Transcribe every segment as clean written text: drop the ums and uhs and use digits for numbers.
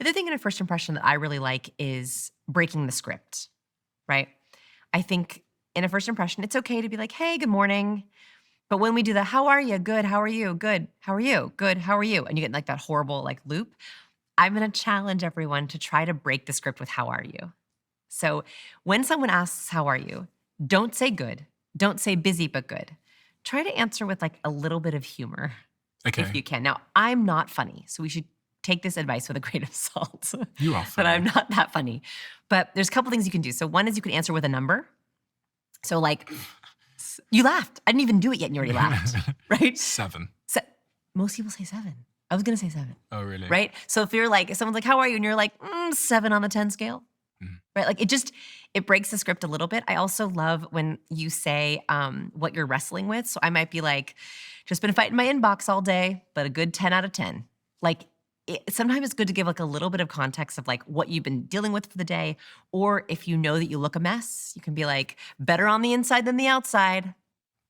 other thing in a first impression that I really like is breaking the script, right? I think in a first impression, it's okay to be like, hey, good morning. But when we do the, how are you? Good. How are you? Good. How are you? Good. How are you? And you get like that horrible like loop. I'm going to challenge everyone to try to break the script with how are you? So when someone asks, how are you? Don't say good. Don't say busy but good. Try to answer with like a little bit of humor if Okay. you can. Now, I'm not funny, so we should take this advice with a grain of salt. You are But I'm funny. not that funny. But there's a couple things you can do. So one is you can answer with a number. So like you laughed. I didn't even do it yet and you already laughed, right? 7. So most people say 7. I was gonna say 7, Oh, really? right? So if someone's like, how are you? And you're like, 7 on the 10 scale, Mhm. right? Like it breaks the script a little bit. I also love when you say what you're wrestling with. So I might be like, just been fighting my inbox all day, but a good 10 out of 10. Like sometimes it's good to give like a little bit of context of like what you've been dealing with for the day. Or if you know that you look a mess, you can be like, better on the inside than the outside.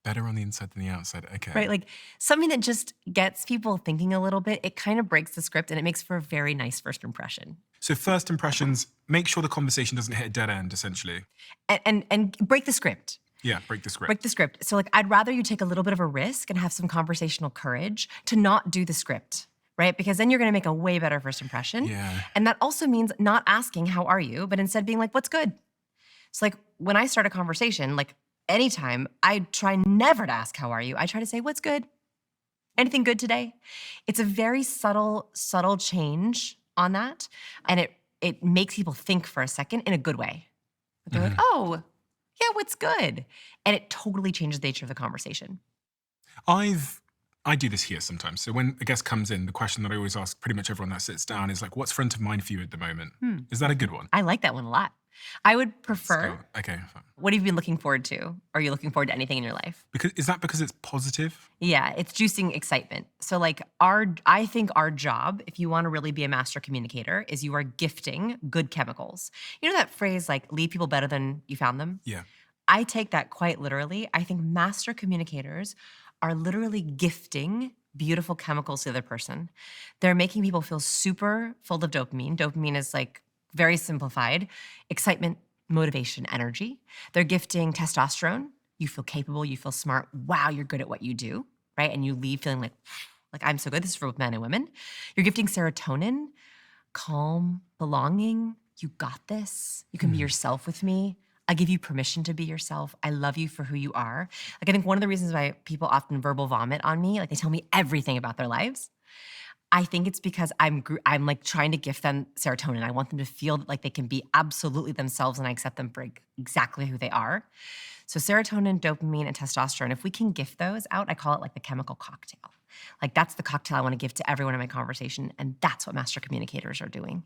Better on the inside than the outside. Okay. Right, like something that just gets people thinking a little bit. It kind of breaks the script and it makes for a very nice first impression. So first impressions, make sure the conversation doesn't hit a dead end, essentially. And break the script. Yeah, break the script. Break the script. So like I'd rather you take a little bit of a risk and have some conversational courage to not do the script, right? Because then you're going to make a way better first impression. Yeah. And that also means not asking how are you, but instead being like what's good. So like when I start a conversation, like anytime, I try never to ask how are you. I try to say what's good? Anything good today? It's a very subtle change on that, and it makes people think for a second in a good way. They're like, Mhm. "Oh, yeah, what's good?" And it totally changes the nature of the conversation. I do this here sometimes. So when a guest comes in, the question that I always ask pretty much everyone that sits down is like, what's front of mind for you at the moment? Hmm. Is that a good one? I like that one a lot. I would Let's prefer. go. Okay, fine. What have you been looking forward to? Are you looking forward to anything in your life? Because it's positive? Yeah, it's juicing excitement. So like I think our job, if you want to really be a master communicator, is you are gifting good chemicals. You know that phrase like leave people better than you found them? Yeah. I take that quite literally. I think master communicators are literally gifting beautiful chemicals to the other person. They're making people feel super full of dopamine. Dopamine is like very simplified excitement, motivation, energy. They're gifting testosterone. You feel capable, you feel smart. Wow, you're good at what you do, right? And you leave feeling like I'm so good. This is for both men and women. You're gifting serotonin, calm, belonging. You got this. You can be Mhm. yourself with me. I give you permission to be yourself. I love you for who you are. Like I think one of the reasons why people often verbal vomit on me, like they tell me everything about their lives. I think it's because I'm like trying to gift them serotonin. I want them to feel like they can be absolutely themselves and I accept them for exactly who they are. So serotonin, dopamine, and testosterone, if we can gift those out, I call it like the chemical cocktail. Like that's the cocktail I want to give to everyone in my conversation. And that's what master communicators are doing.